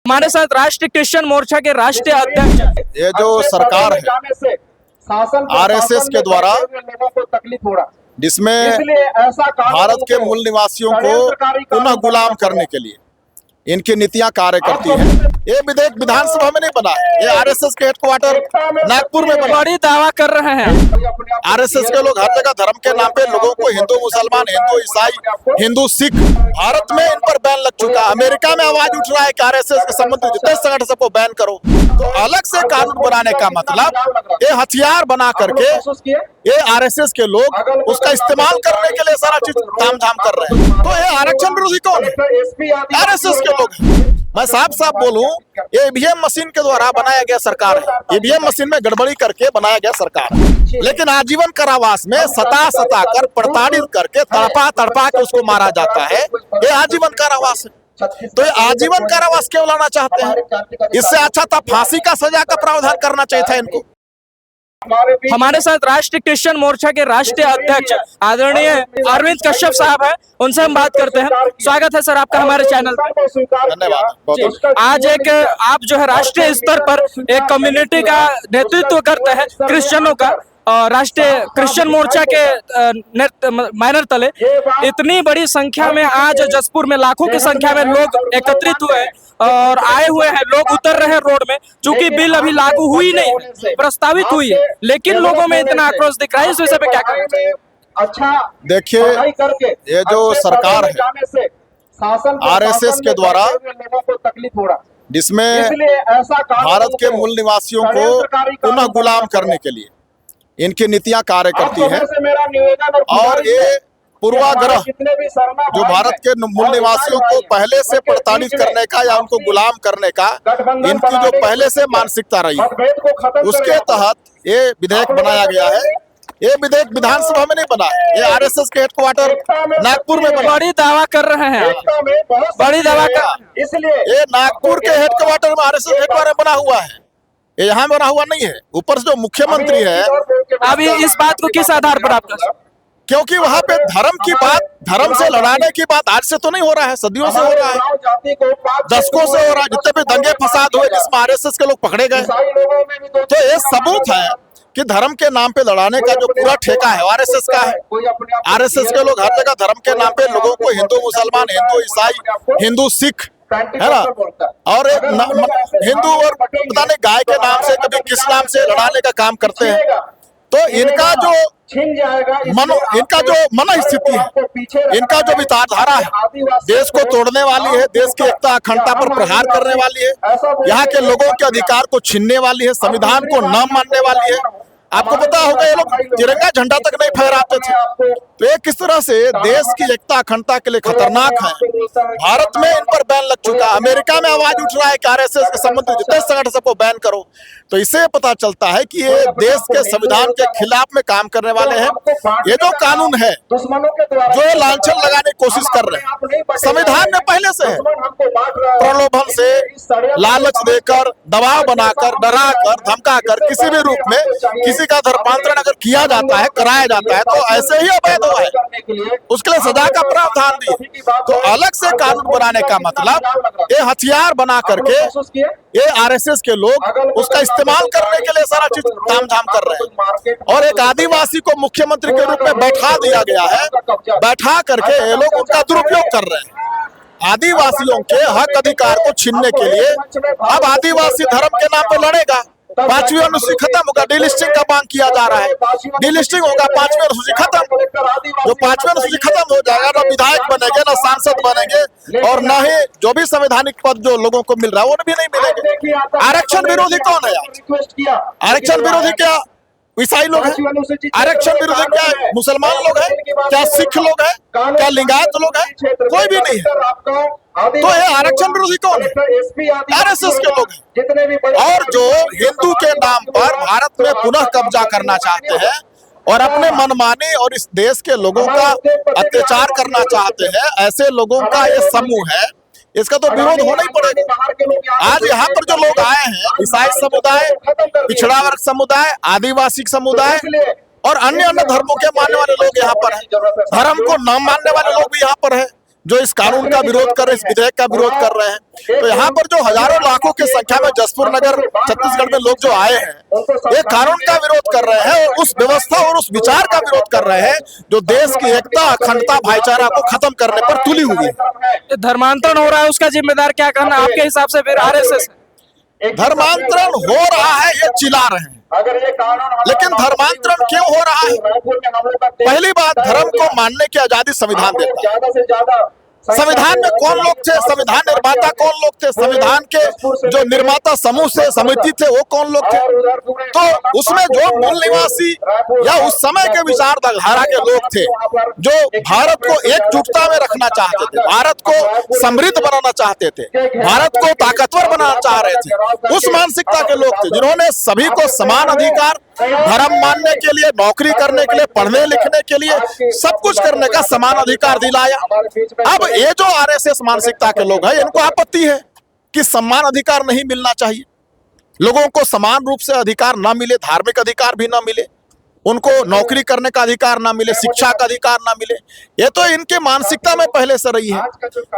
हमारे साथ राष्ट्रीय क्रिश्चियन मोर्चा के राष्ट्रीय अध्यक्ष ये जो सरकार है आरएसएस के द्वारा जिसमें भारत के मूल निवासियों को पुनः गुलाम करने के लिए इनकी नीतियां कार्य करती हैं। ये विधेयक विधानसभा में नहीं बना है, ये आरएसएस के हेडक्वार्टर नागपुर में बना। बड़ी दावा कर रहे हैं आरएसएस के लोग हर जगह धर्म के नाम पे लोगों को हिंदू मुसलमान, हिंदू ईसाई, हिंदू सिख, भारत में इन पर बैन लग चुका है। अमेरिका में आवाज उठ रहा है कि आरएसएस के संबंधित जितने संगठन सबको बैन करो। तो अलग से कानून बनाने का मतलब ये हथियार बना करके ये आरएसएस के लोग उसका इस्तेमाल करने के लिए सारा चीज ताम झाम कर रहे हैं। तो ये आरक्षण विरोधी कौन है? आरएसएस के लोग हैं। मैं साफ साफ बोलूं, ये ईवीएम मशीन के द्वारा बनाया गया सरकार है। ईवीएम मशीन में गड़बड़ी करके बनाया गया सरकार है, लेकिन आजीवन कारावास में सता कर प्रताड़ित करके तड़पा के उसको मारा जाता है। ये आजीवन कारावास है। तो ये आजीवन कारावास क्यों लाना चाहते हैं? इससे अच्छा था फांसी का सजा का प्रावधान करना चाहिए था इनको। हमारे साथ राष्ट्रीय क्रिश्चियन मोर्चा के राष्ट्रीय अध्यक्ष आदरणीय अरविंद कश्यप साहब हैं, उनसे हम बात करते हैं। स्वागत है सर आपका हमारे चैनल पर। धन्यवाद। आज एक आप जो है राष्ट्रीय स्तर पर एक कम्युनिटी का नेतृत्व करते हैं क्रिश्चियनों का, राष्ट्रीय क्रिश्चियन मोर्चा के बैनर तले इतनी बड़ी संख्या में आज जसपुर में लाखों की संख्या में लोग एकत्रित हुए हैं और आए हुए हैं। लोग उतर रहे हैं रोड में, चूंकि बिल अभी लागू हुई नहीं, प्रस्तावित हुई है, लेकिन लोगों में इतना आक्रोश दिख रहा है। इस विषय पे क्या कहेंगे? अच्छा देखिए, ये जो सरकार है आरएसएस के द्वारा जिसमें भारत के मूल निवासियों को पुनः गुलाम करने के लिए इनकी नीतियां कार्य करती हैं और ये पूर्वाग्रह जो भारत के मूल निवासियों को पहले से प्रताड़ित करने का या उनको गुलाम करने का इनकी जो पहले से मानसिकता रही है, उसके तहत ये विधेयक बनाया गया है। ये विधेयक विधानसभा में नहीं बना है, ये आरएसएस के हेडक्वार्टर नागपुर में बना। बड़ी दावा कर रहे हैं, बड़ी दावा कर, इसलिए ये नागपुर के हेडक्वार्टर में आरएसएस हेडक्वार्टर बना हुआ है, ये यहाँ बना हुआ नहीं है। ऊपर से जो मुख्यमंत्री है, अभी इस बात को किस आधार पर आप कर? क्योंकि वहाँ पे धर्म की बात, धर्म से लड़ाने की बात आज से तो नहीं हो रहा है, सदियों से हो रहा है, दशकों से हो रहा है। जितने भी दंगे फसाद हुए जिसमें आरएसएस के लोग पकड़े गए, तो ये सबूत है कि धर्म के नाम पे लड़ाने का जो पूरा ठेका है आरएसएस का है। आरएसएस के लोग हर जगह धर्म के नाम पे लोगों को हिंदू मुसलमान, हिंदू ईसाई, हिंदू सिख, है ना, और हिंदू और पता नहीं गाय के नाम से कभी किस नाम से लड़ाने का काम करते हैं। तो इनका जो मन स्थिति है, इनका जो विचारधारा है, देश को तोड़ने वाली है, देश की एकता अखंडता पर प्रहार करने वाली है, यहाँ के लोगों के अधिकार को छीनने वाली है, संविधान को न मानने वाली है। आपको पता होगा ये लोग तिरंगा झंडा तक नहीं फहराते थे। तो ये किस तरह से देश की एकता अखंडता के लिए खतरनाक है। भारत में इन पर बैन लग चुका है। अमेरिका में आवाज उठ रहा है कि आरएसएस के संबंधित जितने संगठन सबको बैन करो। तो इससे पता चलता है कि ये देश के संविधान के खिलाफ में काम करने वाले हैं। ये जो कानून है जो लांछन लगाने की कोशिश कर रहे हैं, संविधान में पहले से है। प्रलोभन से, लालच देकर, दबाव बनाकर, डराकर, धमकाकर किसी भी रूप में किसी का धर्मांतरण अगर किया जाता है, कराया जाता है, तो ऐसे ही अवैध है, उसके लिए सजा का प्रावधान दिए। तो अलग से कानून बनाने का मतलब ये हथियार बना करके ये आरएसएस के लोग उसका इस्तेमाल करने के लिए सारा चीज ताम झाम कर रहे हैं। और एक आदिवासी को मुख्यमंत्री के रूप में बैठा दिया गया है, बैठा करके ये लोग उनका दुरुपयोग कर रहे हैं। आदिवासियों के हक अधिकार को छीनने के लिए अब आदिवासी धर्म के नाम पर लड़ेगा। 5वीं अनुसूची खत्म होगा, डिलिस्टिंग का मांग किया जा रहा है, डिलिस्टिंग होगा, 5वीं अनुसूची खत्म। जो 5वीं अनुसूची खत्म हो जाएगा, ना विधायक बनेंगे, ना सांसद बनेंगे, और न ही जो भी संवैधानिक पद जो लोगों को मिल रहा है वो भी नहीं मिलेंगे। आरक्षण विरोधी कौन है? आरक्षण विरोधी क्या ईसाई लोग हैं? आरक्षण विरोधी क्या मुसलमान लोग हैं? क्या सिख लोग हैं? क्या लिंगायत लोग हैं? कोई भी नहीं है। तो ये आरक्षण विरोधी कौन है? आरएसएस के लोग हैं, और जो हिंदू के नाम पर भारत में पुनः कब्जा करना चाहते हैं और अपने मनमानी और इस देश के लोगों का अत्याचार करना चाहते हैं, ऐसे लोगों का ये समूह है। इसका तो विरोध होना ही पड़ेगा। आज यहाँ पर जो लोग आए हैं, ईसाई समुदाय, पिछड़ा वर्ग समुदाय, आदिवासी समुदाय और अन्य धर्मों के मानने वाले लोग यहाँ पर हैं। धर्म को न मानने वाले लोग भी यहाँ पर है। जो इस कानून का विरोध कर रहे हैं, इस विधेयक का विरोध कर रहे हैं। तो यहाँ पर जो हजारों लाखों की संख्या में जसपुर नगर छत्तीसगढ़ में लोग जो आए हैं, ये कानून का विरोध कर रहे हैं और उस व्यवस्था और उस विचार का विरोध कर रहे हैं जो देश की एकता, अखंडता, भाईचारा को खत्म करने पर तुली हुई है। धर्मांतरण हो रहा है, उसका जिम्मेदार क्या कहना आपके हिसाब से फिर आरएसएस? धर्मांतरण हो रहा है ये चिल्ला रहे हैं, लेकिन धर्मांतरण क्यों हो रहा है? पहली बात, धर्म को मानने की आजादी संविधान देता है। संविधान में कौन लोग थे? संविधान निर्माता कौन लोग थे? संविधान के जो निर्माता समूह से समिति थे वो कौन लोग थे? तो उसमें जो मूल निवासी या उस समय के विचारधारा के लोग थे जो भारत को एकजुटता में रखना चाहते थे, भारत को समृद्ध बनाना चाहते थे, भारत को ताकतवर बनाना चाह रहे थे, उस मानसिकता के लोग थे जिन्होंने सभी को समान अधिकार, धर्म मानने के लिए, नौकरी करने के लिए, पढ़ने लिखने के लिए, सब कुछ करने का समान अधिकार दिलाया। अब ये जो आरएसएस मानसिकता के लोग हैं, इनको आपत्ति है कि समान अधिकार नहीं मिलना चाहिए, लोगों को समान रूप से अधिकार ना मिले, धार्मिक अधिकार भी ना मिले, उनको नौकरी करने का अधिकार ना मिले, शिक्षा का अधिकार ना मिले। ये तो इनके मानसिकता में पहले से रही है।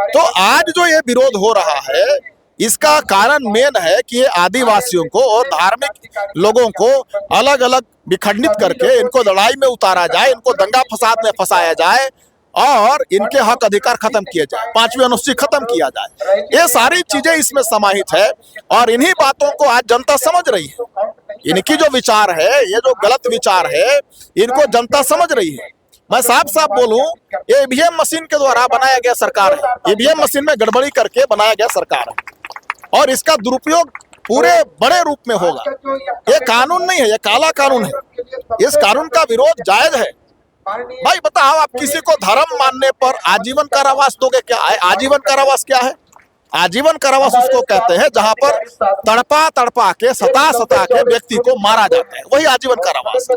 तो आज जो ये विरोध हो रहा है, इसका कारण मेन है कि ये आदिवासियों को और धार्मिक लोगों को अलग अलग विखंडित करके इनको लड़ाई में उतारा जाए, इनको दंगा फसाद में फंसाया जाए और इनके हक अधिकार खत्म किए जाए, 5वीं अनुसूची खत्म किया जाए। ये सारी चीजें इसमें समाहित है और इन्हीं बातों को आज जनता समझ रही है। इनकी जो विचार है, ये जो गलत विचार है, इनको जनता समझ रही है। मैं साफ साफ बोलूं, ये ईवीएम मशीन के द्वारा बनाया गया सरकार है, ईवीएम मशीन में गड़बड़ी करके बनाया गया सरकार है और इसका दुरुपयोग पूरे बड़े रूप में होगा। ये कानून नहीं है, ये काला कानून है। इस कानून का विरोध जायज है। भाई बताओ, आप किसी को धर्म मानने पर आजीवन कारावास दोगे क्या? आजीवन कारावास क्या है? आजीवन कारावास उसको कहते हैं जहां पर तड़पा तड़पा के, सता के व्यक्ति को मारा जाता है, वही आजीवन कारावास है।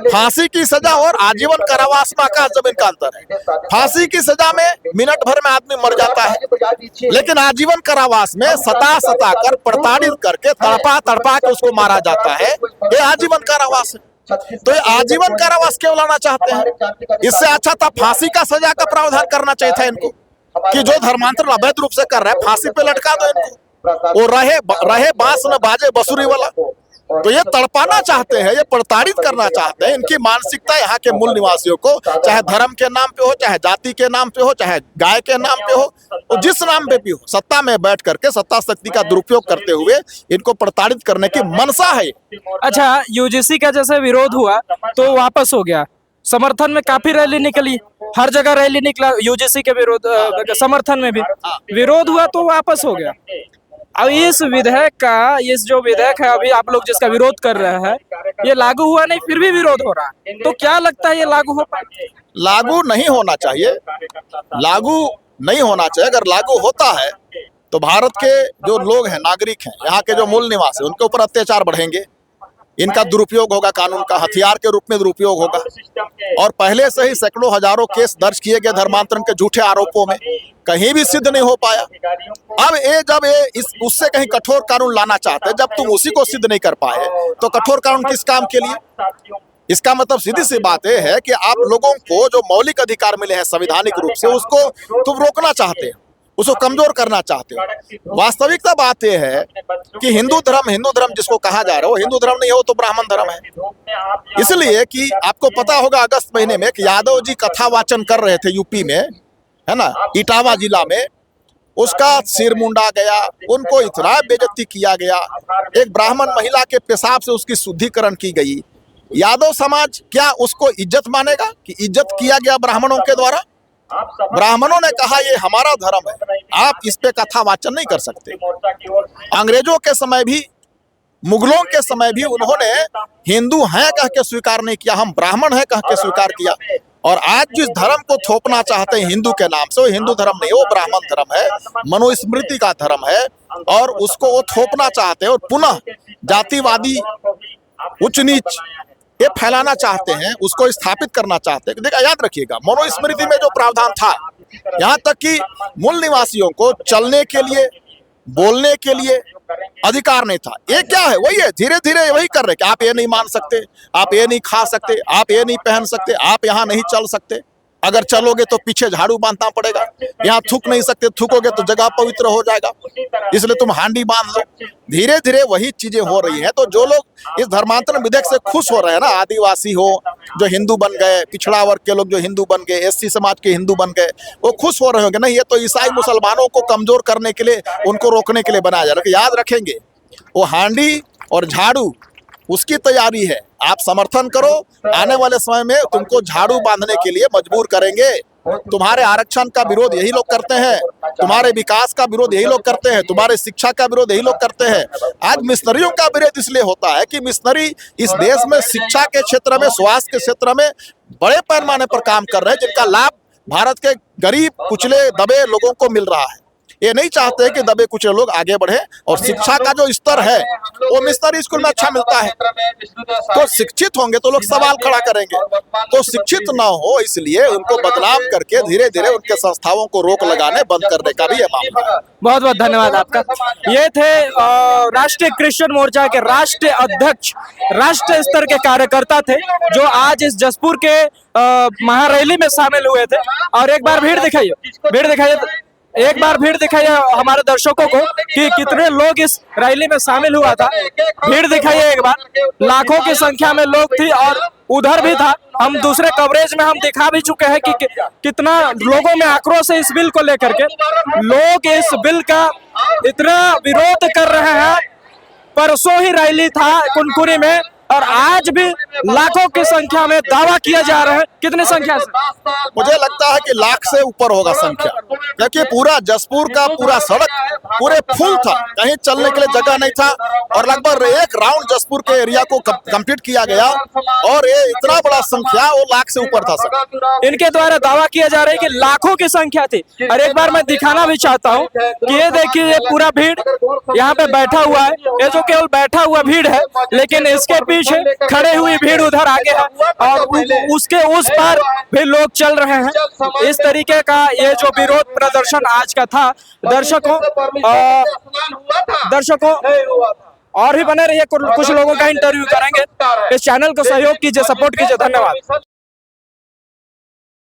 फांसी की सजा और आजीवन कारावास में आकाश जमीन का अंतर है। फांसी की सजा में मिनट भर में आदमी मर जाता है, लेकिन आजीवन कारावास में सता कर, प्रताड़ित करके, तड़पा के उसको मारा जाता है। ये आजीवन कारावास है। तो ये आजीवन कारावास क्यों लाना चाहते हैं? इससे अच्छा था फांसी का सजा का प्रावधान करना चाहिए था इनको, कि जो धर्मांतरण अवैध रूप से कर रहे हैं फांसी पे लटका दो इनको, और रहे बांस न बाजे बंसुरी वाला। तो ये तड़पाना चाहते हैं, ये प्रताड़ित करना चाहते हैं। इनकी मानसिकता यहाँ के मूल निवासियों को, चाहे धर्म के नाम पे हो, चाहे जाति के नाम पे हो, चाहे गाय के नाम पे हो, तो जिस नाम पे भी हो, सत्ता में बैठ करके सत्ता शक्ति का दुरुपयोग करते हुए इनको प्रताड़ित करने की मनसा है। अच्छा, यूजीसी का जैसे विरोध हुआ तो वापस हो गया, समर्थन में काफी रैली निकली, हर जगह रैली निकला यूजीसी के विरोध समर्थन में भी विरोध हुआ तो वापस हो गया। अब इस विधेयक का, इस जो विधेयक है अभी आप लोग जिसका विरोध कर रहे हैं, ये लागू हुआ नहीं, फिर भी विरोध हो रहा है, तो क्या लगता है ये लागू हो पाएगा? लागू नहीं होना चाहिए, लागू नहीं होना चाहिए। अगर लागू होता है तो भारत के जो लोग हैं, नागरिक हैं, यहाँ के जो मूल निवासी, उनके ऊपर अत्याचार बढ़ेंगे, इनका दुरुपयोग होगा, कानून का हथियार के रूप में दुरुपयोग होगा। और पहले से ही सैकड़ों हजारों केस दर्ज किए गए धर्मांतरण के झूठे आरोपों में, कहीं भी सिद्ध नहीं हो पाया। अब जब उससे कहीं कठोर कानून लाना चाहते हैं, जब तुम उसी को सिद्ध नहीं कर पाए तो कठोर कानून किस काम के लिए? इसका मतलब सीधी सी बात है कि आप लोगों को जो मौलिक अधिकार मिले हैं संवैधानिक रूप से, उसको तुम रोकना चाहते हो, उसको कमजोर करना चाहते हो। वास्तविकता बात यह है कि हिंदू धर्म जिसको कहा जा रहा है वो हिंदू धर्म नहीं है, वो तो ब्राह्मण धर्म है। इसलिए कि आपको पता होगा अगस्त महीने में कि यादव जी कथा वाचन कर रहे थे यूपी में, है ना, इटावा जिला में, उसका सिर मुंडा गया, उनको इतना बेइज्जती किया गया, एक ब्राह्मण महिला के पेशाब से उसकी शुद्धिकरण की गई। यादव समाज क्या उसको इज्जत मानेगा कि इज्जत किया गया ब्राह्मणों के द्वारा? ब्राह्मणों ने कहा ये हमारा धर्म है, आप इस पे कथा वाचन नहीं कर सकते। अंग्रेजों के समय भी, मुगलों के समय भी उन्होंने हिंदू हैं कह के स्वीकार नहीं किया, हम ब्राह्मण हैं कह के स्वीकार किया। और आज जिस धर्म को थोपना चाहते हैं हिंदू के नाम से, वो हिंदू धर्म नहीं, वो ब्राह्मण धर्म है, मनुस्मृति का धर्म है, और उसको वो थोपना चाहते हैं और पुनः जातिवादी उच्च नीच ये फैलाना चाहते हैं, उसको स्थापित करना चाहते हैं। देखा, याद रखिएगा, मनुस्मृति में जो प्रावधान था, यहाँ तक कि मूल निवासियों को चलने के लिए, बोलने के लिए अधिकार नहीं था। ये क्या है? वही है, धीरे धीरे वही कर रहे कि आप ये नहीं मान सकते, आप ये नहीं खा सकते, आप ये नहीं पहन सकते, आप यहाँ नहीं चल सकते। अगर चलोगे तो पीछे झाड़ू बांधना पड़ेगा, यहाँ थूक नहीं सकते, थूकोगे तो जगह पवित्र हो जाएगा, इसलिए तुम हांडी बांध लो। धीरे धीरे वही चीजें हो रही हैं। तो जो लोग इस धर्मांतरण विधेयक से खुश हो रहे हैं ना, आदिवासी हो जो हिंदू बन गए, पिछड़ा वर्ग के लोग जो हिंदू बन गए, एससी समाज के हिंदू बन गए, वो खुश हो रहे होंगे। नहीं, ये तो ईसाई मुसलमानों को कमजोर करने के लिए, उनको रोकने के लिए बनाया जा रहा है। याद रखेंगे, वो हांडी और झाड़ू उसकी तैयारी है। आप समर्थन करो, आने वाले समय में तुमको झाड़ू बांधने के लिए मजबूर करेंगे। तुम्हारे आरक्षण का विरोध यही लोग करते हैं, तुम्हारे विकास का विरोध यही लोग करते हैं, तुम्हारे शिक्षा का विरोध यही लोग करते हैं। आज मिशनरियों का विरोध इसलिए होता है कि मिशनरी इस देश में शिक्षा के क्षेत्र में, स्वास्थ्य के क्षेत्र में बड़े पैमाने पर काम कर रहे हैं, जिनका लाभ भारत के गरीब, कुचले, दबे लोगों को मिल रहा है। ये नहीं चाहते कि दबे कुचले लोग आगे बढ़े, और शिक्षा का जो स्तर है वो मिशनरी स्कूल में अच्छा मिलता है। तो शिक्षित होंगे तो लोग सवाल खड़ा करेंगे, तो शिक्षित ना हो इसलिए उनको बदनाम करके धीरे धीरे उनके संस्थाओं को रोक लगाने बंद करने का भी ये मामला है। बहुत बहुत धन्यवाद आपका। ये थे राष्ट्रीय क्रिश्चियन मोर्चा के राष्ट्रीय अध्यक्ष, राष्ट्रीय स्तर के कार्यकर्ता थे, जो आज इस जसपुर के महारैली में शामिल हुए थे। और एक बार भीड़ दिखाइए, एक बार भीड़ दिखाइए हमारे दर्शकों को कि कितने लोग इस रैली में शामिल हुआ था। भीड़ दिखाइए एक बार, लाखों की संख्या में लोग थी, और उधर भी था। हम दूसरे कवरेज में हम दिखा भी चुके हैं कि कितना लोगों में आक्रोश है इस बिल को लेकर के। लोग इस बिल का इतना विरोध कर रहे हैं। परसों ही रैली था कुनकुरी में, और आज भी लाखों की संख्या में दावा किया जा रहा है। कितनी संख्या से? मुझे लगता है कि लाख से ऊपर होगा संख्या, क्योंकि पूरा जसपुर का पूरा सड़क पूरे फुल था, कहीं चलने के लिए जगह नहीं था, और लगभग एक राउंड जसपुर के एरिया को कंप्लीट किया गया, और ये इतना बड़ा संख्या वो लाख से ऊपर था सर। इनके द्वारा दावा किया जा रहा है कि लाखों की संख्या थी। और एक बार मैं दिखाना भी चाहता हूँ कि ये देखिए, ये पूरा भीड़ यहाँ पे बैठा हुआ है। ये जो केवल बैठा हुआ भीड़ है, लेकिन इसके पीछे खड़े हुई भीड़ उधर आगे है, और उसके उस पार भी लोग चल रहे हैं। इस तरीके का ये जो विरोध प्रदर्शन आज का था। दर्शकों और भी बने रहिए, कुछ लोगों का इंटरव्यू करेंगे। इस चैनल को सहयोग कीजिए, सपोर्ट कीजिए। धन्यवाद।